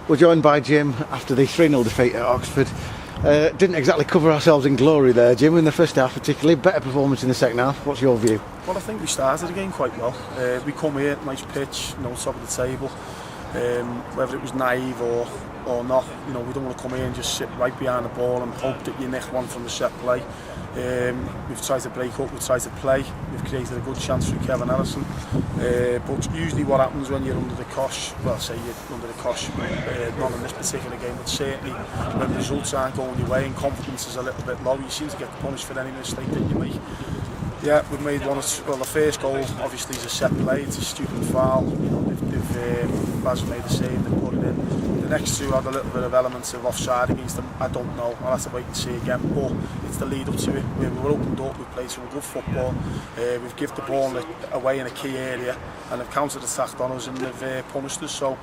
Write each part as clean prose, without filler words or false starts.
We're joined by Jim after the 3-0 defeat at Oxford. Didn't exactly cover ourselves in glory there, Jim, in the first half particularly. Better performance in the second half. What's your view? Well, I think we started the game quite well. We come here, nice pitch, top of the table. Whether it was naive or not, we don't want to come here and just sit right behind the ball and hope that you nick one from the set play. We've tried to break up, we've tried to play, we've created a good chance through Kevin Ellison. But usually what happens when you're under the cosh, well, say you're under the cosh, not in this particular game, but certainly when results aren't going your way and confidence is a little bit low, you seem to get punished for any mistake that you make. Yeah, we've made one. Well, the first goal obviously is a set play. It's a stupid foul. Baz made the save, they put it in. The next two had a little bit of elements of offside against them. I don't know. I'll have to wait and see again. But it's the lead up to it. We were opened up. We played some good football. We've given the ball away in a key area, and they've counter-attacked on us and they've punished us. So.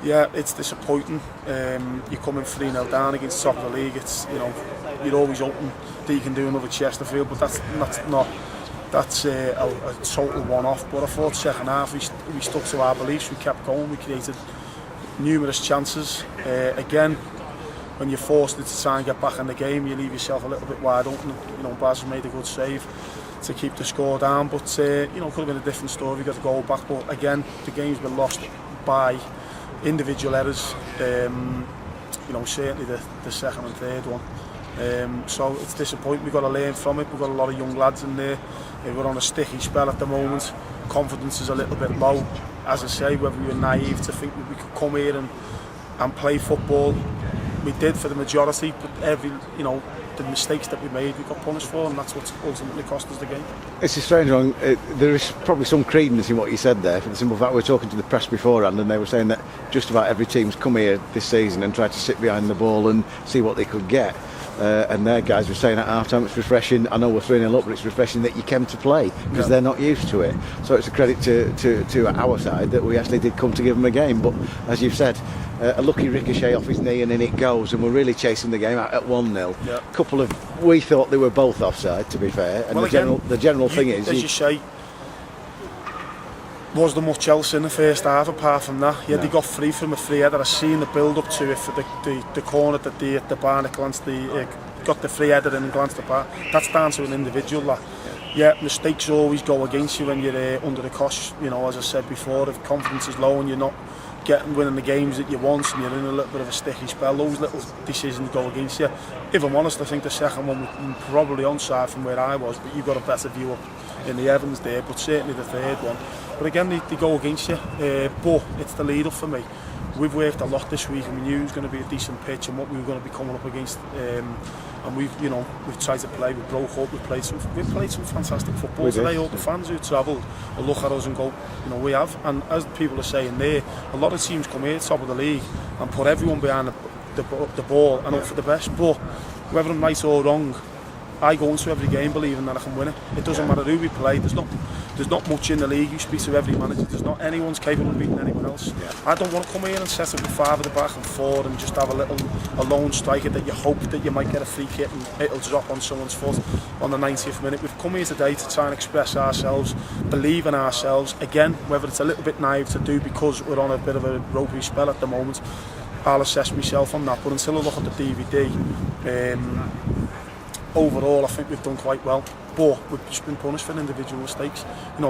Yeah, it's disappointing. You're coming 3-0 down against the top of the league. It's you're always hoping that you can do another Chesterfield, but that's a total one-off. But I thought second half we stuck to our beliefs. We kept going. We created numerous chances. Again, when you're forced to try and get back in the game, you leave yourself a little bit wide open. Baz made a good save to keep the score down, but could have been a different story. We got the goal back, but again, the game's been lost by individual errors, certainly the second and third one. So it's disappointing. We've got to learn from it. We've got a lot of young lads in there. We're on a sticky spell at the moment. Confidence is a little bit low. As I say, whether we were naive to think that we could come here and play football, we did for the majority, but the mistakes that we made, we got punished for, and that's what ultimately cost us the game. It's a strange one. There is probably some credence in what you said there, for the simple fact we were talking to the press beforehand, and they were saying that just about every team's come here this season and tried to sit behind the ball and see what they could get. And their guys were saying at half-time it's refreshing. I know we're 3-0 up, but it's refreshing that you came to play because they're not used to it. So it's a credit to our side that we actually did come to give them a game. But as you've said, a lucky ricochet off his knee and in it goes, and we're really chasing the game out at 1-0. We thought they were both offside, to be fair. And well, the general thing is, as you say, was there much else in the first half apart from that? Yeah, they got free from a free header. I seen the build up to it for the corner that the bar glanced got the free header in and glanced the bar. That's down to an individual. That. Yeah, mistakes always go against you when you're under the cosh. As I said before, if confidence is low and you're not winning the games that you want and you're in a little bit of a sticky spell, those little decisions go against you. If I'm honest, I think the second one was probably onside from where I was, but you've got a better view up in the Evans there, but certainly the third one. But again, they go against you, but it's the lead up for me. We've worked a lot this week and we knew it was going to be a decent pitch and what we were going to be coming up against. And we've tried to play, we broke up, we played some fantastic football today. All the fans who travelled will look at us and go, we have. And as people are saying there, a lot of teams come here, top of the league, and put everyone behind the ball and hope for the best. But whether I'm right or wrong, I go into every game believing that I can win it. It doesn't matter who we play. There's not much in the league. You speak to every manager. There's not anyone's capable of beating anyone else. I don't want to come here and set up with 5 at the back and 4 and just have a lone striker that you hope that you might get a free kick and it'll drop on someone's foot on the 90th minute. We've come here today to try and express ourselves, believe in ourselves. Again, whether it's a little bit naive to do because we're on a bit of a ropey spell at the moment, I'll assess myself on that. But until I look at the DVD, overall, I think we've done quite well, but we've just been punished for individual mistakes. I'm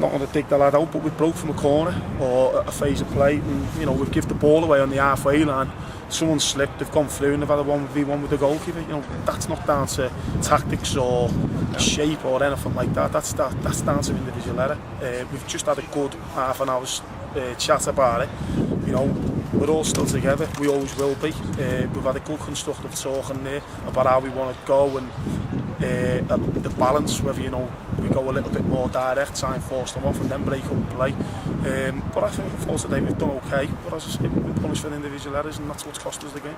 not going to dig the lad out, but we broke from a corner or a phase of play, and we've given the ball away on the halfway line. Someone slipped, they've gone through, and they've had a 1v1 with the goalkeeper. That's not down to tactics or shape or anything like that. That's down to individual error. We've just had a good half an hour's chat about it. We're all still together, we always will be. We've had a good constructive talk in there about how we want to go and the balance, whether we go a little bit more direct, try and force them off and then break up and play. But I think for today we've done okay, but as I say, we've been punished for individual errors and that's what's cost us the game.